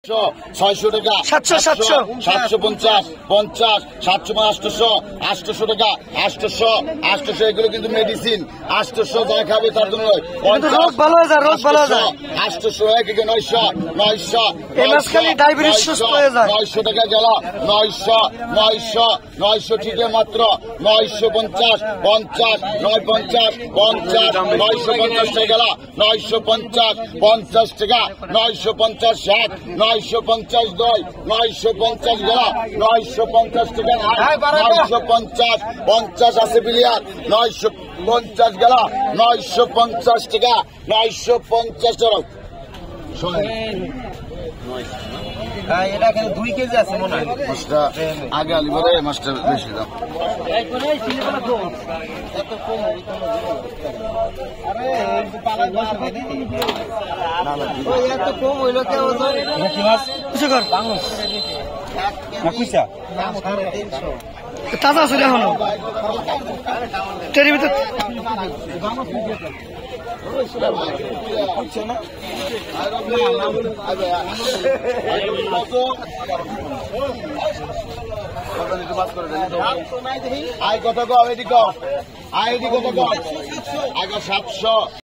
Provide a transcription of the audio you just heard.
600 টাকা 750 50 700 800 টাকা 800 এগুলো কিন্তু মেডিসিন 800 যা খাবে তার জন্য 800 900 900 টাকা গেল 900 ঠিক মাত্র 950 50 950 950 টাকা গেল 950 50 টাকা 950 60 950 950 গেল 950 টাকা 950 50 আছে বিলিয়ার 950 গেল 950 টাকা 950 টাকা এটা 2 কেজি আছে মনে হয় মাছটা আগে আলি বলে মাছটা বেশি দাম কম হইলো কেউ তাজা আছে এখন টেরির ভিতর আয় কত কম এটি কম আয় এটি কত কম আগে 700